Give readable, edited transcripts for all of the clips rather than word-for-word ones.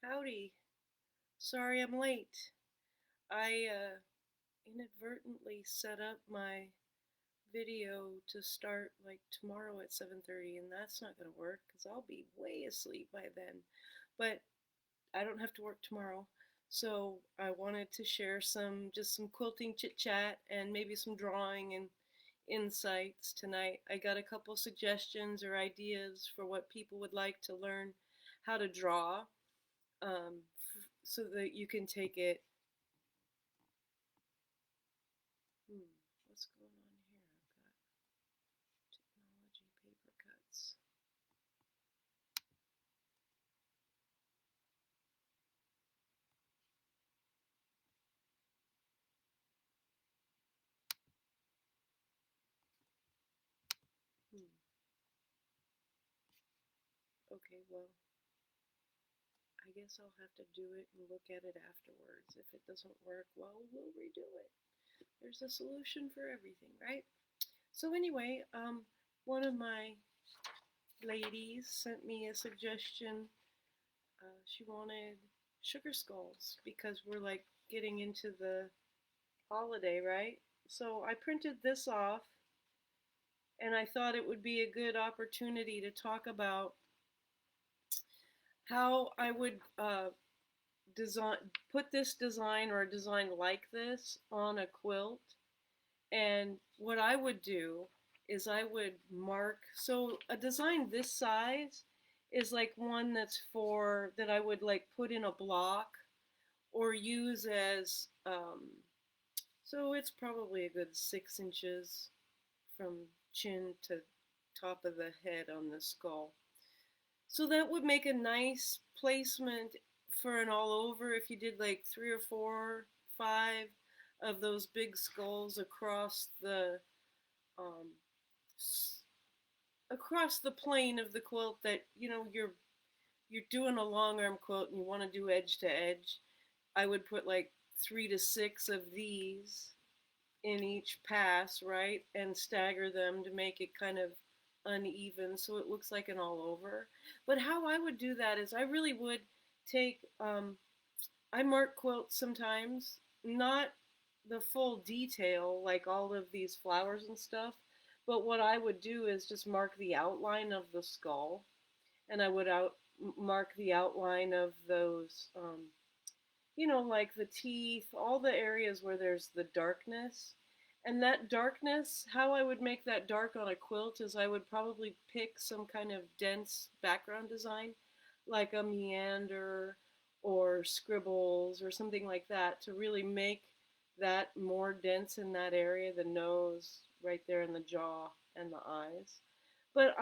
Howdy. Sorry I'm late. I inadvertently set up my video to start like tomorrow at 7:30 and that's not going to work cuz I'll be way asleep by then. But I don't have to work tomorrow. So I wanted to share some quilting chit-chat and maybe some drawing and insights tonight. I got a couple suggestions or ideas for what people would like to learn how to draw so that you can take it. What's going on here? I've got technology paper cuts. Hmm. Okay, well, I guess I'll have to do it and look at it afterwards. If it doesn't work, well, we'll redo it. There's a solution for everything, right? So anyway, one of my ladies sent me a suggestion. She wanted sugar skulls because we're like getting into the holiday, right? So I printed this off and I thought it would be a good opportunity to talk about how I would design, put this design or a design like this on a quilt. And what I would do is I would mark, so a design this size is like one that I would like put in a block or use as, so it's probably a good 6 inches from chin to top of the head on the skull. So that would make a nice placement for an all over if you did like 3 or 4, 5 of those big skulls um, across the plane of the quilt that you're doing a long arm quilt and you want to do edge to edge. I would put like 3 to 6 of these in each pass, right? And stagger them to make it kind of uneven so it looks like an all over. But how I would do that is I really would take, I mark quilts sometimes, not the full detail like all of these flowers and stuff, but what I would do is just mark the outline of the skull and I would mark the outline of those, like the teeth, all the areas where there's the darkness. And that darkness, how I would make that dark on a quilt is I would probably pick some kind of dense background design, like a meander or scribbles or something like that, to really make that more dense in that area, the nose, right there in the jaw, and the eyes. But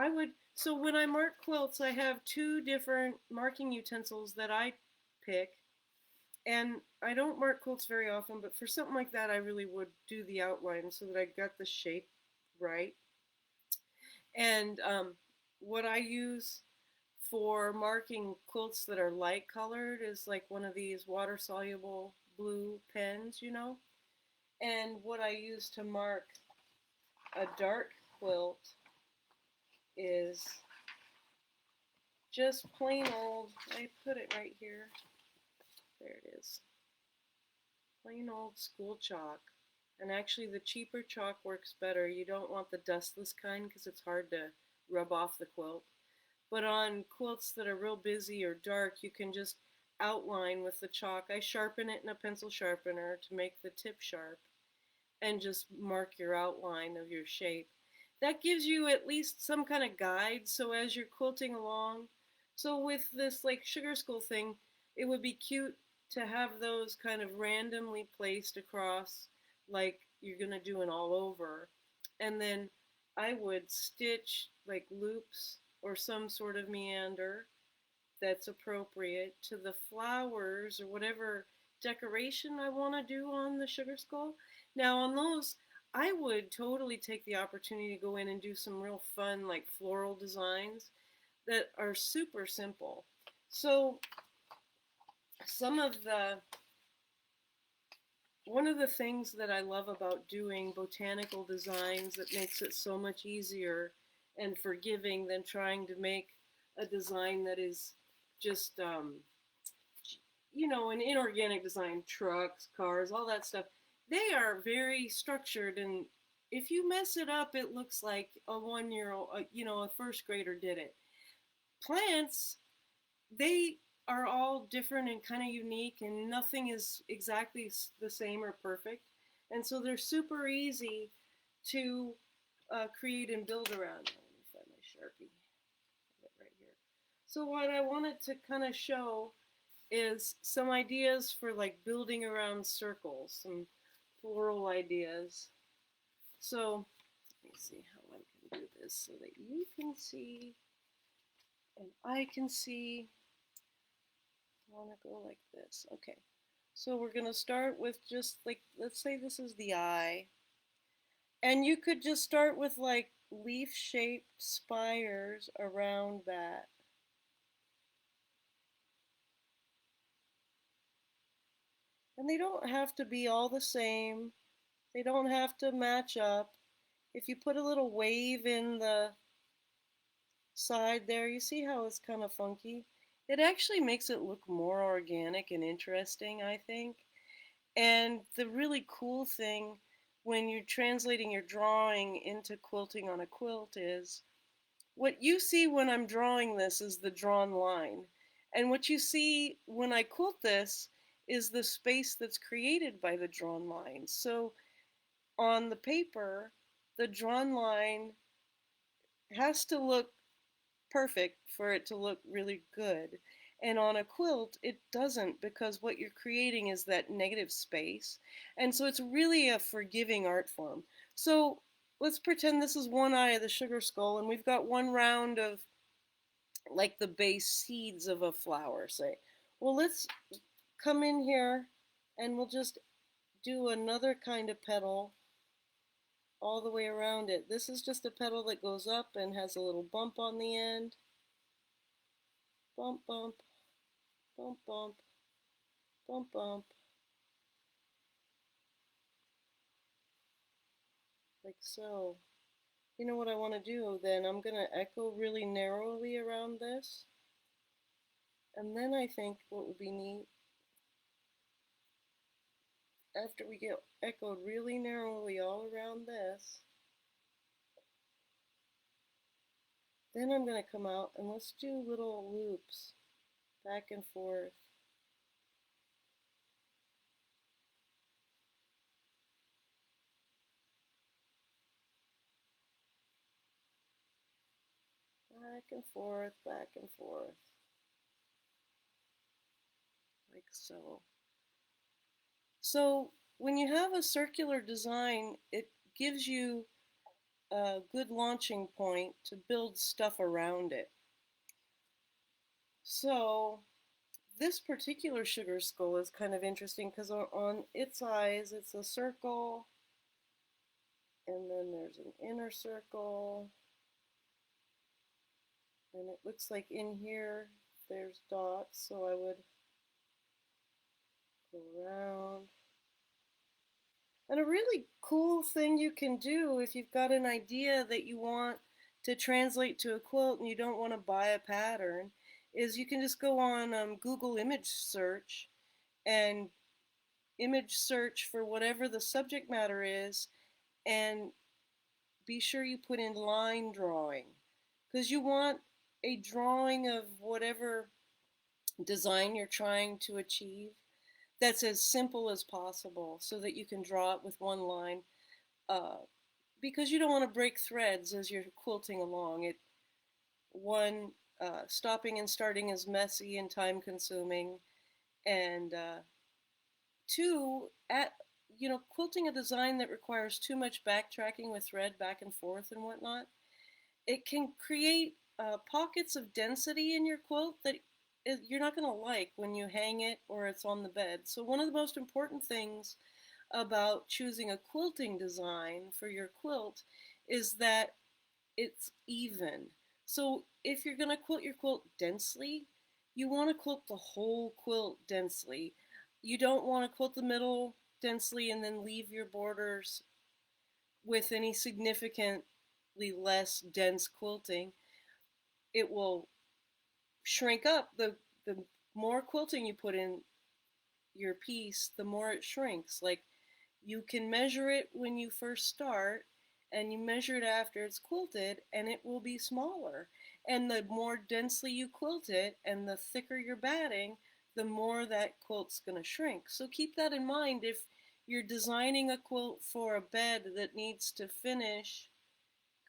so when I mark quilts, I have two different marking utensils that I pick, and I don't mark quilts very often, but for something like that, I really would do the outline so that I got the shape right. And what I use for marking quilts that are light colored is like one of these water soluble blue pens. And what I use to mark a dark quilt is just plain old, I put it right here. There it is. Plain old school chalk. And actually the cheaper chalk works better. You don't want the dustless kind because it's hard to rub off the quilt. But on quilts that are real busy or dark, you can just outline with the chalk. I sharpen it in a pencil sharpener to make the tip sharp and just mark your outline of your shape. That gives you at least some kind of guide so as you're quilting along. So with this like sugar skull thing, it would be cute to have those kind of randomly placed across like you're gonna do an all over. And then I would stitch like loops or some sort of meander that's appropriate to the flowers or whatever decoration I want to do on the sugar skull. Now on those, I would totally take the opportunity to go in and do some real fun like floral designs that are super simple. So some of the one of the things that I love about doing botanical designs that makes it so much easier and forgiving than trying to make a design that is just in inorganic design, trucks, cars, all that stuff, they are very structured. And if you mess it up, it looks like a 1 year old, a first grader did it. Plants, they are all different and kind of unique, and nothing is exactly the same or perfect. And so they're super easy to create and build around. Let me find my Sharpie. Right here. So what I wanted to kind of show is some ideas for like building around circles, some floral ideas. So let me see how I can do this so that you can see and I can see. I want to go like this. Okay. So we're going to start with just like, let's say this is the eye. And you could just start with like leaf-shaped spires around that. And they don't have to be all the same. They don't have to match up. If you put a little wave in the side there, you see how it's kind of funky? It actually makes it look more organic and interesting, I think. And the really cool thing when you're translating your drawing into quilting on a quilt is what you see when I'm drawing this is the drawn line. And what you see when I quilt this is the space that's created by the drawn line. So on the paper, the drawn line has to look perfect for it to look really good. And on a quilt, it doesn't, because what you're creating is that negative space. And so it's really a forgiving art form. So let's pretend this is one eye of the sugar skull, and we've got one round of like the base seeds of a flower, say. Well, let's come in here and we'll just do another kind of petal all the way around it. This is just a petal that goes up and has a little bump on the end. Bump, bump, bump, bump, bump, bump, like so. You know what I want to do then? I'm going to echo really narrowly around this. And then I think what would be neat, after we get echoed really narrowly all around this, then I'm going to come out and let's do little loops back and forth. Back and forth, back and forth, like so. So when you have a circular design, it gives you a good launching point to build stuff around it. So this particular sugar skull is kind of interesting because on its eyes, it's a circle, and then there's an inner circle, and it looks like in here there's dots, so I would go around. And a really cool thing you can do if you've got an idea that you want to translate to a quilt and you don't want to buy a pattern is you can just go on Google image search and image search for whatever the subject matter is, and be sure you put in line drawing, because you want a drawing of whatever design you're trying to achieve that's as simple as possible so that you can draw it with one line, uh, because you don't want to break threads as you're quilting along. One, stopping and starting is messy and time consuming, and two, quilting a design that requires too much backtracking with thread back and forth and whatnot, it can create pockets of density in your quilt that you're not going to like when you hang it or it's on the bed. So one of the most important things about choosing a quilting design for your quilt is that it's even. So if you're going to quilt your quilt densely, you want to quilt the whole quilt densely. You don't want to quilt the middle densely and then leave your borders with any significantly less dense quilting. It will shrink up the more quilting you put in, your piece, the more it shrinks. Like you can measure it when you first start, and you measure it after it's quilted, and it will be smaller. And the more densely you quilt it and the thicker your batting, the more that quilt's going to shrink. So keep that in mind if you're designing a quilt for a bed that needs to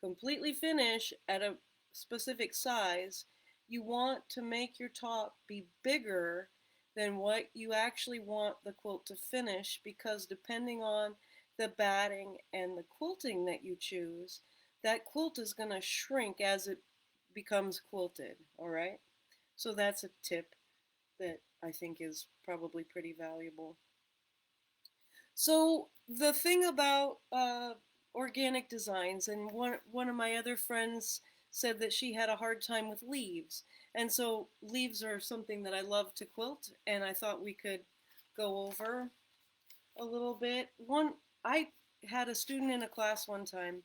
completely finish at a specific size. You want to make your top be bigger than what you actually want the quilt to finish, because depending on the batting and the quilting that you choose, that quilt is going to shrink as it becomes quilted. All right, so that's a tip that I think is probably pretty valuable. So the thing about organic designs, and one of my other friends said that she had a hard time with leaves, and so leaves are something that I love to quilt, and I thought we could go over a little bit. I had a student in a class one time.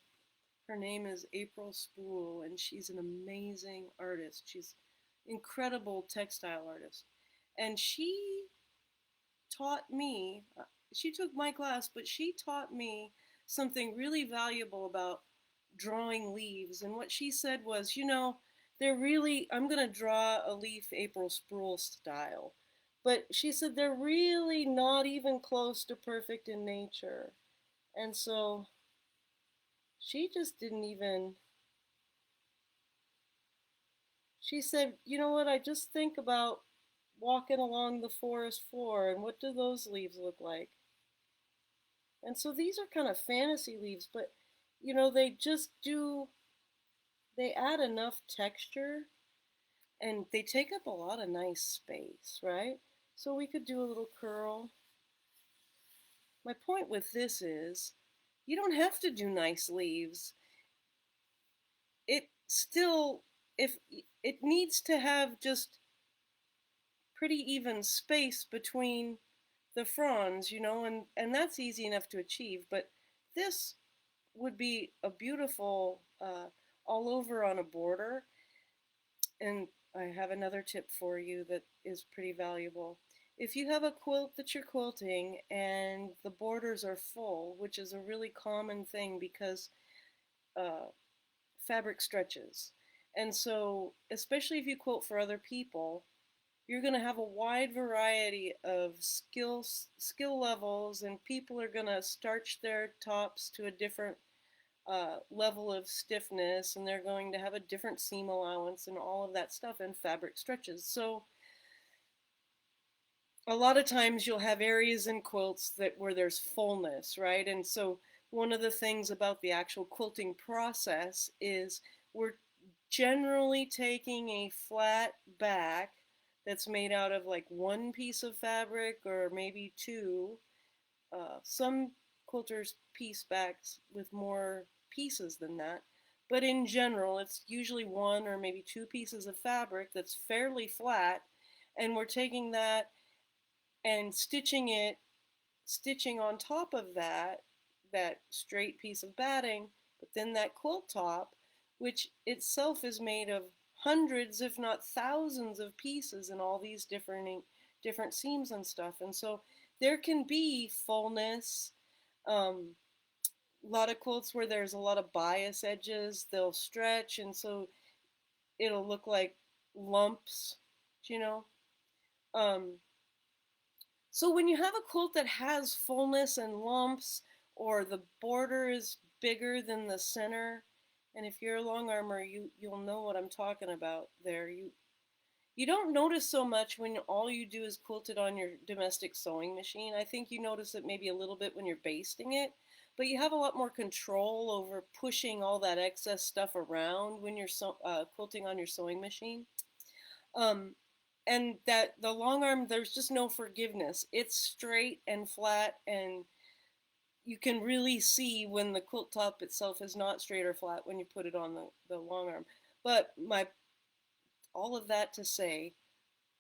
Her name is April Spool, and she's an amazing artist. She's incredible textile artist, and taught me, she took my class, but she taught me something really valuable about drawing leaves. And what she said was, they're really, I'm going to draw a leaf April Sproul style. But she said they're really not even close to perfect in nature. And so she just didn't even, she said, you know what, I just think about walking along the forest floor and what do those leaves look like? And so these are kind of fantasy leaves, but they just they add enough texture and they take up a lot of nice space, right? So we could do a little curl. My point with this is you don't have to do nice leaves. It still, if it needs to have just pretty even space between the fronds, and that's easy enough to achieve, but this would be a beautiful all over on a border. And I have another tip for you that is pretty valuable. If you have a quilt that you're quilting and the borders are full, which is a really common thing because uh, fabric stretches. And so, especially if you quilt for other people, you're going to have a wide variety of skill levels, and people are going to starch their tops to a different level of stiffness, and they're going to have a different seam allowance and all of that stuff, and fabric stretches. So a lot of times you'll have areas in quilts where there's fullness, right? And so one of the things about the actual quilting process is we're generally taking a flat back that's made out of like one piece of fabric or maybe two. Some quilters piece backs with more pieces than that, but in general, it's usually one or maybe two pieces of fabric that's fairly flat, and we're taking that and stitching on top of that straight piece of batting, but then that quilt top, which itself is made of hundreds, if not thousands, of pieces and all these different seams and stuff. And so there can be fullness. A lot of quilts where there's a lot of bias edges, they'll stretch, and so it'll look like lumps, you know. Um, so when you have a quilt that has fullness and lumps, or the border is bigger than the center, and if you're a long armor, you'll know what I'm talking about there. You don't notice so much when all you do is quilt it on your domestic sewing machine. I think you notice it maybe a little bit when you're basting it, but you have a lot more control over pushing all that excess stuff around when you're quilting on your sewing machine. Um, and that the long arm, there's just no forgiveness. It's straight and flat, and you can really see when the quilt top itself is not straight or flat when you put it on the long arm. But all of that to say,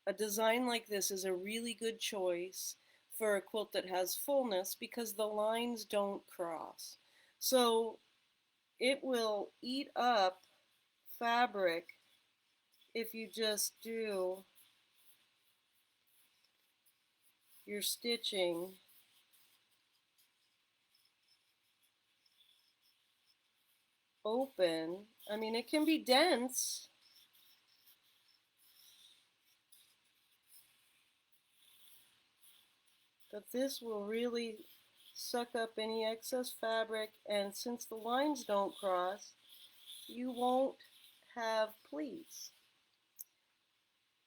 a design like this is a really good choice for a quilt that has fullness because the lines don't cross. So it will eat up fabric if you just do your stitching open, I mean, it can be dense, but this will really suck up any excess fabric, and since the lines don't cross, you won't have pleats.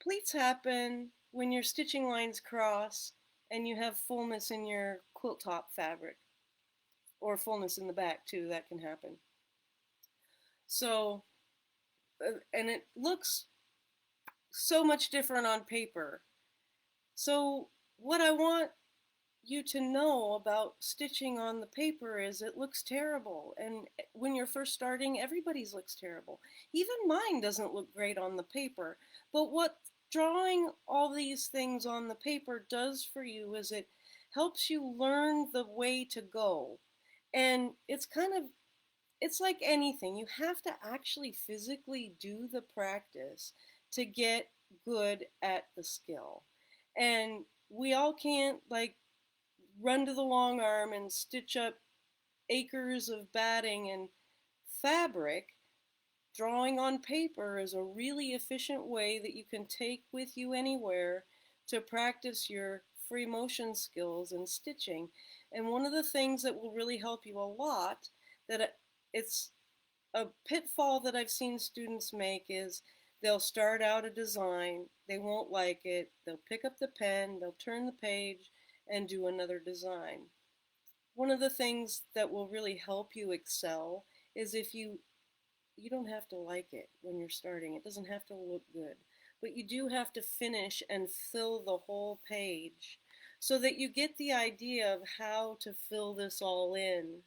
Pleats happen when your stitching lines cross and you have fullness in your quilt top fabric, or fullness in the back too, that can happen. So, and it looks so much different on paper. So what I want you to know about stitching on the paper is it looks terrible. And when you're first starting, everybody's looks terrible. Even mine doesn't look great on the paper. But what drawing all these things on the paper does for you is it helps you learn the way to go. And it's like anything. You have to actually physically do the practice to get good at the skill. And we all can't like run to the long arm and stitch up acres of batting and fabric. Drawing on paper is a really efficient way that you can take with you anywhere to practice your free motion skills and stitching. And one of the things that will really help you a lot, that it's a pitfall that I've seen students make, is they'll start out a design, they won't like it, they'll pick up the pen, they'll turn the page and do another design. One of the things that will really help you excel is if you don't have to like it when you're starting. It doesn't have to look good, but you do have to finish and fill the whole page so that you get the idea of how to fill this all in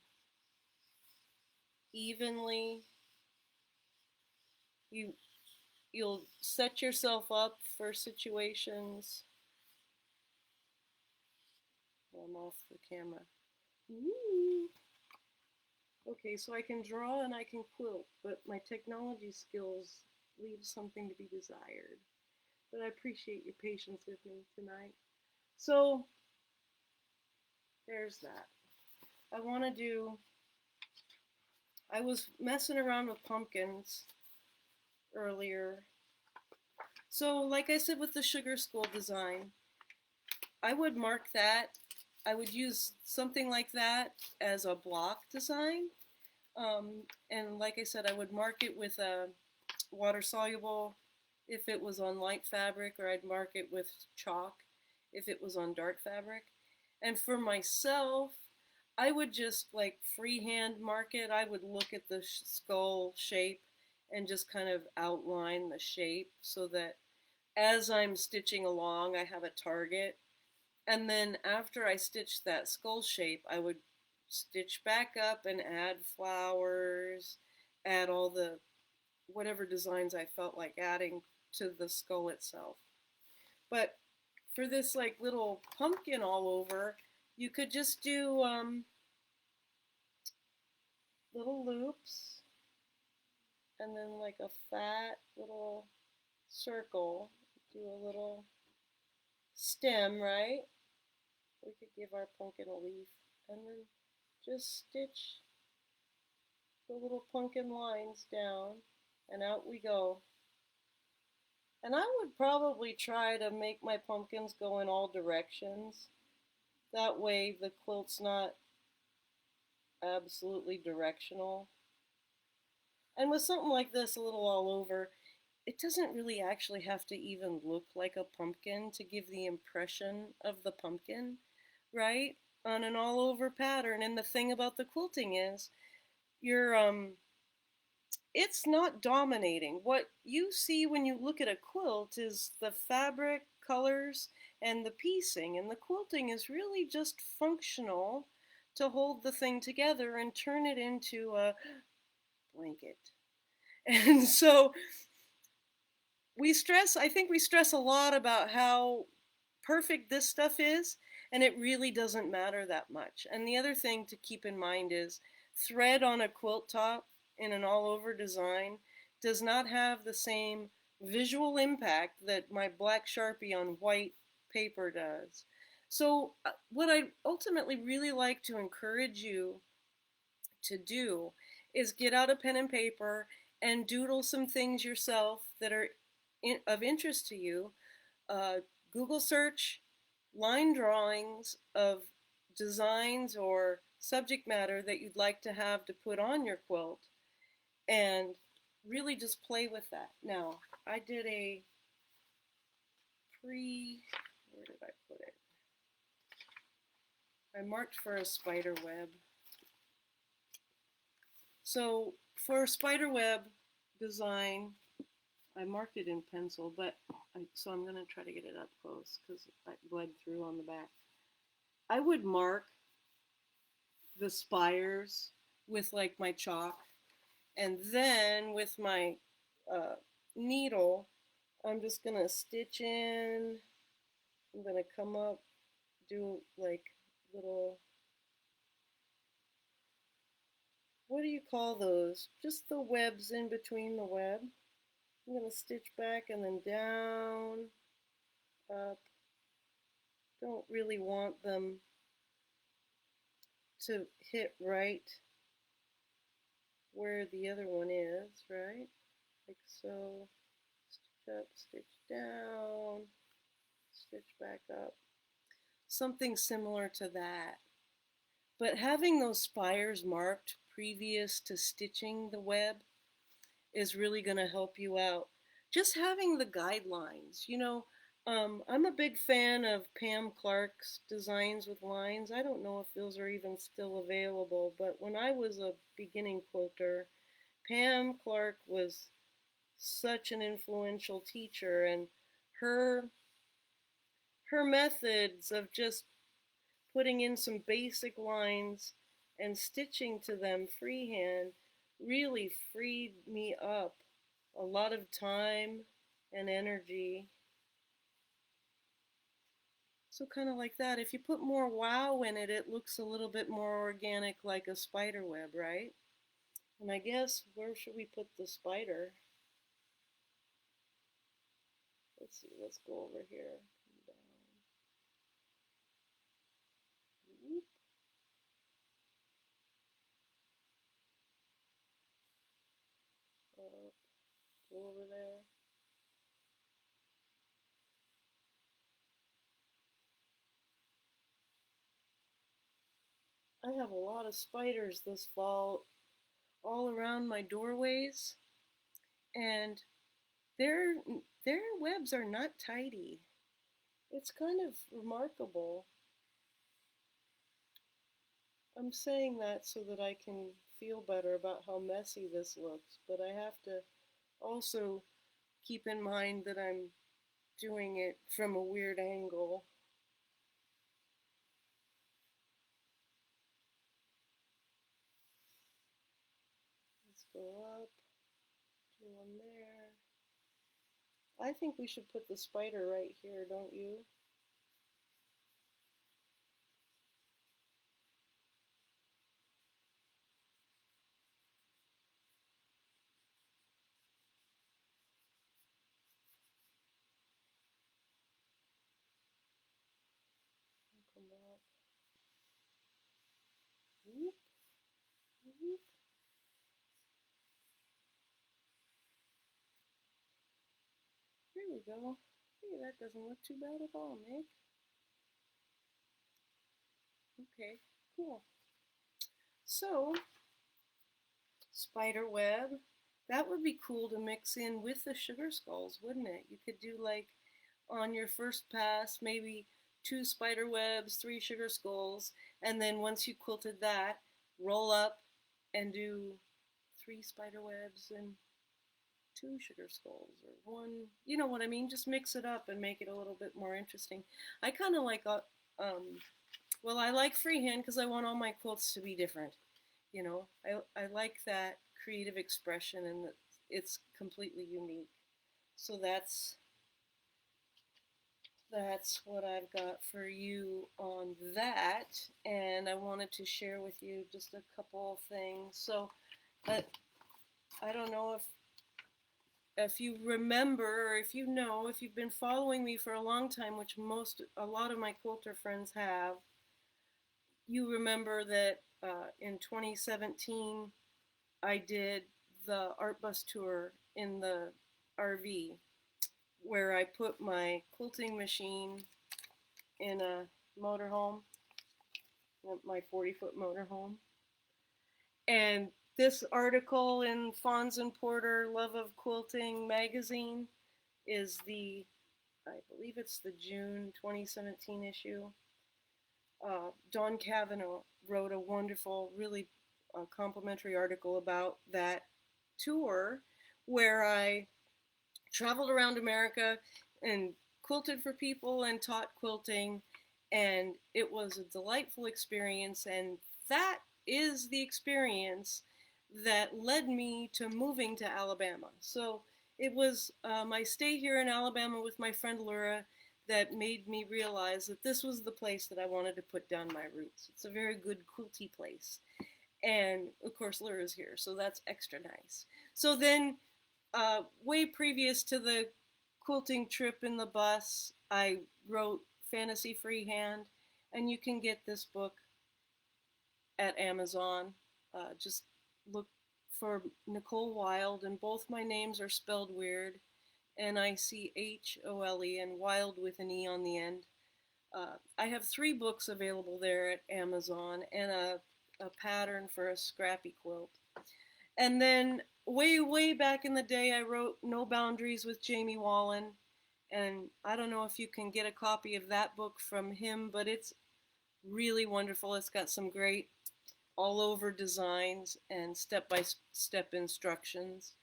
evenly. You'll set yourself up for situations. Well, I'm off the camera. Ooh. Okay, so I can draw and I can quilt, but my technology skills leave something to be desired. But I appreciate your patience with me tonight. So there's that. I was messing around with pumpkins earlier. So like I said with the sugar skull design, I would mark that. I would use something like that as a block design. And like I said, I would mark it with a water soluble if it was on light fabric, or I'd mark it with chalk if it was on dark fabric. And for myself, I would just like freehand mark it. I would look at the skull shape and just kind of outline the shape so that as I'm stitching along, I have a target. And then after I stitched that skull shape, I would stitch back up and add flowers, add all the whatever designs I felt like adding to the skull itself. But for this like little pumpkin all over, you could just do little loops and then like a fat little circle. Do a little stem, right? We could give our pumpkin a leaf and then just stitch the little pumpkin lines down and out we go. And I would probably try to make my pumpkins go in all directions. That way the quilt's not absolutely directional. And with something like this, a little all over, it doesn't really actually have to even look like a pumpkin to give the impression of the pumpkin, right? On an all over pattern. And the thing about the quilting is it's not dominating. What you see when you look at a quilt is the fabric, colors, and the piecing. And the quilting is really just functional to hold the thing together and turn it into a blanket. And so I think we stress a lot about how perfect this stuff is, and it really doesn't matter that much. And the other thing to keep in mind is thread on a quilt top in an all-over design does not have the same visual impact that my black Sharpie on white paper does. So what I ultimately really like to encourage you to do is get out a pen and paper and doodle some things yourself that are of interest to you. uh, Google search line drawings of designs or subject matter that you'd like to have to put on your quilt, and really just play with that. Now, I did a where did I put it? I marked for a spider web. So for a spider web design, I marked it in pencil, but so I'm going to try to get it up close because I bled through on the back. I would mark the spires with like my chalk, and then with my uh, needle, I'm just going to stitch in. I'm going to come up, do like little, what do you call those? Just the webs in between the web. I'm going to stitch back and then down, up. Don't really want them to hit right where the other one is, right? Like so. Stitch up, stitch down, stitch back up. Something similar to that. But having those spires marked previous to stitching the web is really going to help you out. Just having the guidelines, I'm a big fan of Pam Clark's Designs with Lines. I don't know if those are even still available, but when I was a beginning quilter, Pam Clark was such an influential teacher, and her her methods of just putting in some basic lines and stitching to them freehand really freed me up a lot of time and energy. So kind of like that. If you put more wow in it, it looks a little bit more organic, like a spider web, right? And I guess, where should we put the spider? Let's see, let's go over here. Come down. Up, go over there. I have a lot of spiders this fall all around my doorways, and their their webs are not tidy. It's kind of remarkable. I'm saying that so that I can feel better about how messy this looks, but I have to also keep in mind that I'm doing it from a weird angle. Let's go up, do one there. I think we should put the spider right here, don't you? I'll come back. Whoop, whoop. Here we go. Hey, that doesn't look too bad at all, Nick. Okay, cool. So, spider web, that would be cool to mix in with the sugar skulls, wouldn't it? You could do like on your first pass, maybe 2 spider webs, 3 sugar skulls, and then once you quilted that, roll up and do 3 spider webs and 2 sugar skulls, or one, you know what I mean? Just mix it up and make it a little bit more interesting. I kind of like well, I like freehand because I want all my quilts to be different. I like that creative expression, and that it's completely unique. So that's what I've got for you on that, and I wanted to share with you just a couple of things. So, but I don't know if if you remember, or if you know, if you've been following me for a long time, which a lot of my quilter friends have, you remember that in 2017 I did the art bus tour in the RV where I put my quilting machine in a motorhome, my 40-foot motorhome. And this article in Fons and Porter Love of Quilting magazine is I believe it's the June 2017 issue. Dawn Cavanaugh wrote a wonderful, really complimentary article about that tour where I traveled around America and quilted for people and taught quilting, and it was a delightful experience. And that is the experience that led me to moving to Alabama. So it was my stay here in Alabama with my friend Laura that made me realize that this was the place that I wanted to put down my roots. It's a very good quilty place. And of course, Laura's here, so that's extra nice. So then way previous to the quilting trip in the bus, I wrote Fantasy Freehand, and you can get this book at Amazon. Just look for Nicole Wilde, and both my names are spelled weird, Nichole, and Wild with an E on the end. I have 3 books available there at Amazon, and a pattern for a scrappy quilt. And then way back in the day, I wrote No Boundaries with Jamie Wallen. And I don't know if you can get a copy of that book from him, but it's really wonderful. It's got some great all over designs and step-by-step instructions.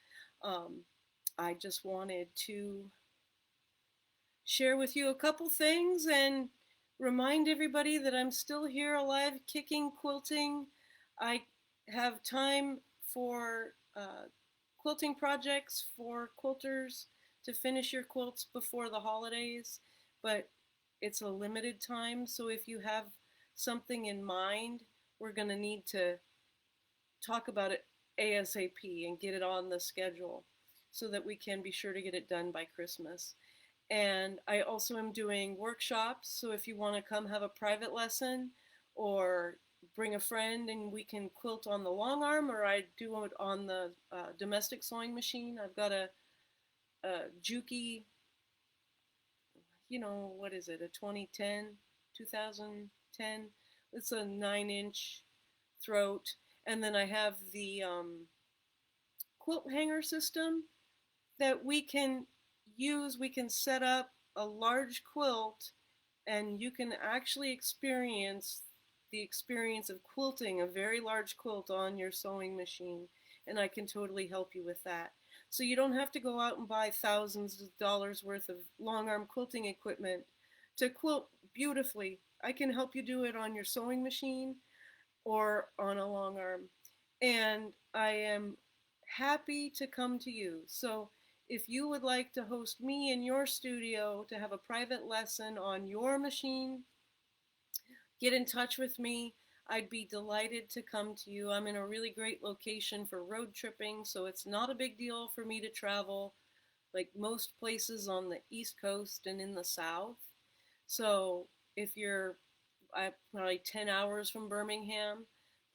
I just wanted to share with you a couple things and remind everybody that I'm still here alive, kicking, quilting. I have time for quilting projects for quilters to finish your quilts before the holidays, but it's a limited time. So if you have something in mind, we're going to need to talk about it ASAP and get it on the schedule so that we can be sure to get it done by Christmas. And I also am doing workshops, so if you want to come have a private lesson or bring a friend and we can quilt on the long arm, or I do it on the domestic sewing machine. I've got a Juki, what is it, a 2010. It's a 9-inch throat. And then I have the quilt hanger system that we can use. We can set up a large quilt and you can actually experience the experience of quilting a very large quilt on your sewing machine, and I can totally help you with that. So you don't have to go out and buy thousands of dollars worth of long arm quilting equipment to quilt beautifully. I can help you do it on your sewing machine or on a long arm, and I am happy to come to you. So if you would like to host me in your studio to have a private lesson on your machine, get in touch with me. I'd be delighted to come to you. I'm in a really great location for road tripping, so it's not a big deal for me to travel like most places on the East Coast and in the South. So if you're probably 10 hours from Birmingham,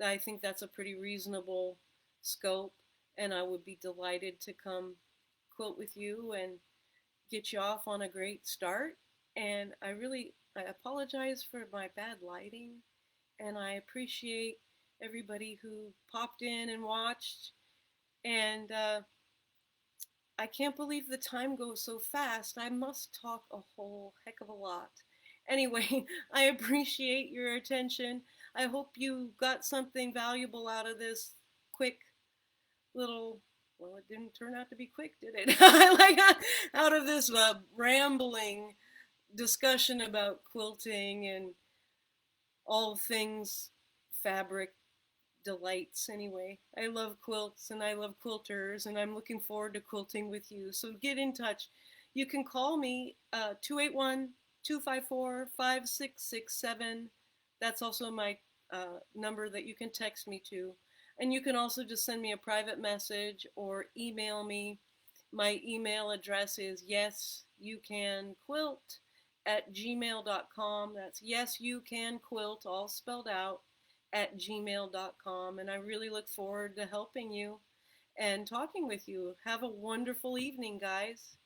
I think that's a pretty reasonable scope, and I would be delighted to come quilt with you and get you off on a great start. And I apologize for my bad lighting, and I appreciate everybody who popped in and watched. And I can't believe the time goes so fast. I must talk a whole heck of a lot. Anyway, I appreciate your attention. I hope you got something valuable out of this quick little, well, it didn't turn out to be quick, did it? Like out of this rambling discussion about quilting and all things fabric delights. Anyway, I love quilts and I love quilters, and I'm looking forward to quilting with you. So get in touch. You can call me 281-254-5667. That's also my number that you can text me to. And you can also just send me a private message or email me. My email address is yesyoucanquilt@gmail.com. That's yesyoucanquilt, all spelled out, @gmail.com. And I really look forward to helping you and talking with you. Have a wonderful evening, guys.